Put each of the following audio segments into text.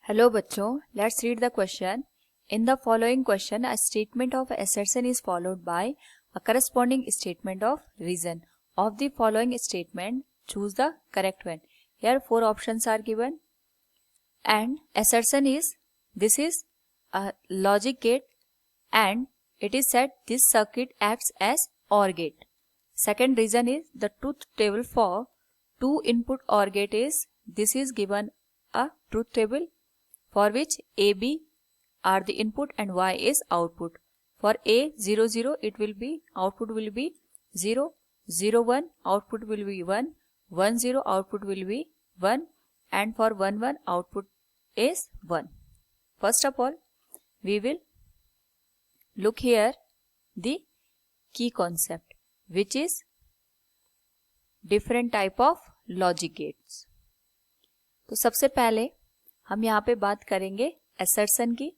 Hello बच्चों, let's read the question. In the following question, a statement of assertion is followed by a corresponding statement of reason. Of the following statement, choose the correct one. Here 4 options are given. And assertion is, this is a logic gate and it is said this circuit acts as OR gate. Second reason is the truth table for 2 input OR gate is, this is given a truth table for which A, B are the input and Y is output. For A 0 0 it will be output will be 0, 0 1 output will be 1, 1 0 output will be 1 and for 1 1 output is 1. First of all, we will look here the key concept which is different type of logic gates. तो सबसे पहले हम यहाँ पे बात करेंगे assertion की.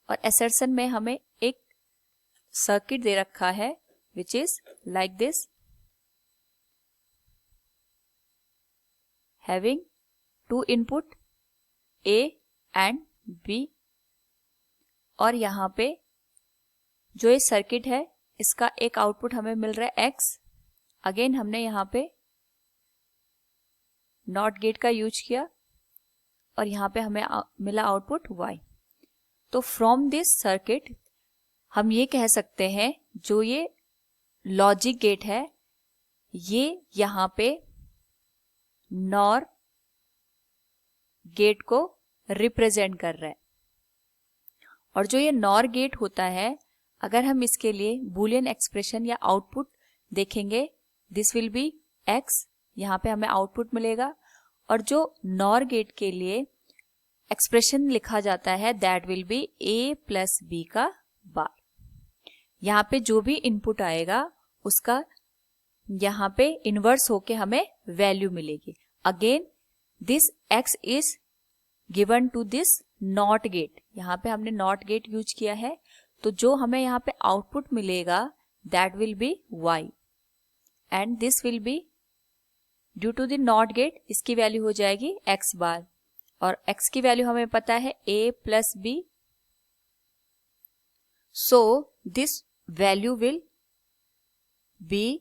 और assertion में हमें एक सर्किट दे रखा है which is like this, having 2 input A and B. और यहाँ पे जो ये सर्किट है इसका एक आउटपुट हमें मिल रहा है X. अगेन हमने यहाँ पे नॉट गेट का यूज किया और यहाँ पे हमें मिला आउटपुट Y. तो फ्रॉम दिस सर्किट हम ये कह सकते हैं जो ये लॉजिक गेट है ये यहाँ पे नॉर गेट को रिप्रेजेंट कर रहा है. और जो ये नॉर गेट होता है, अगर हम इसके लिए बूलियन एक्सप्रेशन या आउटपुट देखेंगे, दिस विल बी X. यहाँ पे हमें आउटपुट मिलेगा. और जो नॉर गेट के लिए एक्सप्रेशन लिखा जाता है that will B A plus B का बार. यहाँ पे जो भी इनपुट आएगा उसका यहाँ पे इनवर्स होके हमें वैल्यू मिलेगी. Again this X is given to this not gate. यहाँ पे हमने नॉट गेट यूज किया है तो जो हमें यहाँ पे आउटपुट मिलेगा that will be Y and this will be due to the not gate इसकी वैल्यू हो जाएगी X बार. और X की वैल्यू हमें पता है A plus B. So this value will be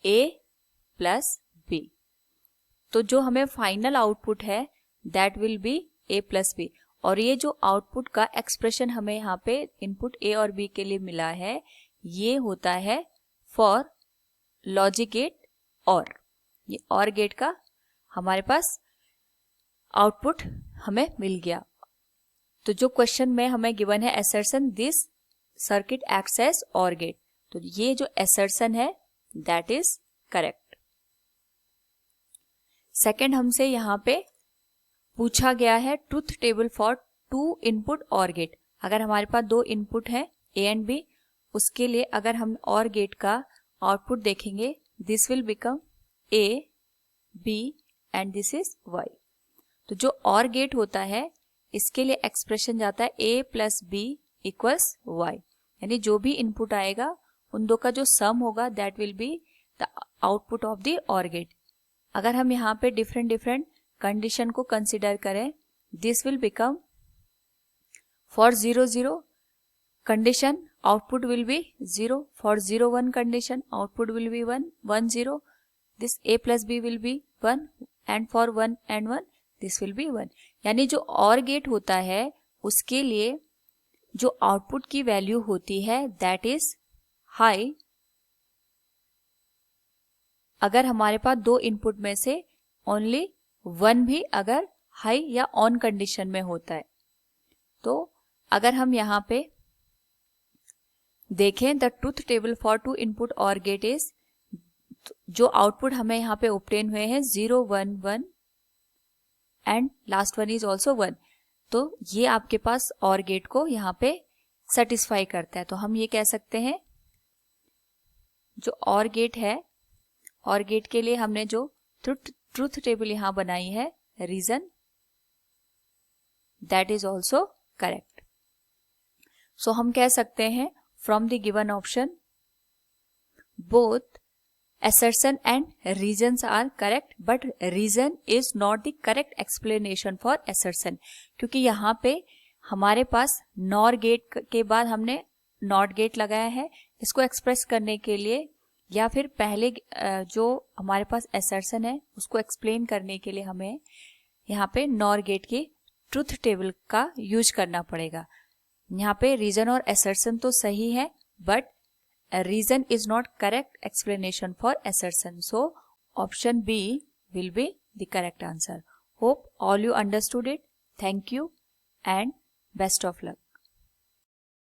A plus B. तो जो हमें फाइनल आउटपुट है that will B A plus B. और ये जो आउटपुट का एक्सप्रेशन हमें यहाँ पे इनपुट A और B के लिए मिला है ये होता है फॉर लॉजिक गेट और. ये और गेट का हमारे पास आउटपुट हमें मिल गया. तो जो क्वेश्चन में हमें गिवन है assertion this circuit acts as OR gate, तो ये जो assertion है दैट इज करेक्ट. सेकेंड हमसे यहाँ पे पूछा गया है truth table for 2 input OR gate. अगर हमारे पास 2 इनपुट है A एंड B, उसके लिए अगर हम OR गेट का आउटपुट देखेंगे this will become A, B and this is Y. तो जो OR गेट होता है इसके लिए एक्सप्रेशन जाता है A plus B equals Y. यानी जो भी इनपुट आएगा उन दो का जो सम होगा that will be the output of the OR gate. अगर हम यहाँ पे डिफरेंट कंडीशन को कंसिडर करें this will become for 0 0 condition output will be 0. For 0 1 condition output will be 1 1 0. This A plus B will be 1 and for 1 and 1 this will be 1. यानी जो OR gate होता है उसके लिए जो आउटपुट की वैल्यू होती है दैट इज हाई अगर हमारे पास 2 इनपुट में से ओनली 1 भी अगर हाई या ऑन कंडीशन में होता है. तो अगर हम यहाँ पे देखें the truth table for 2 input OR gate is, जो आउटपुट हमें यहाँ पे ऑब्टेन हुए हैं 0 1 1 and last one is also 1. तो ये आपके पास OR गेट को यहाँ पे सेटिस्फाई करता है. तो हम ये कह सकते हैं जो OR गेट है, OR गेट के लिए हमने जो ट्रूथ टेबल यहाँ बनाई है reason that is also correct. So हम कह सकते हैं from the given option both assertion and reasons are correct but reason is not the correct explanation for assertion, क्योंकि यहाँ पे हमारे पास नॉर गेट के बाद हमने नॉट गेट लगाया है इसको एक्सप्रेस करने के लिए, या फिर पहले जो हमारे पास assertion है उसको एक्सप्लेन करने के लिए हमें यहाँ पे नॉर गेट की ट्रुथ टेबल का यूज करना पड़ेगा। यहाँ पे रीजन और assertion तो सही है but a reason is not correct explanation for assertion. So option B will be the correct answer. Hope all you understood it. Thank you and best of luck.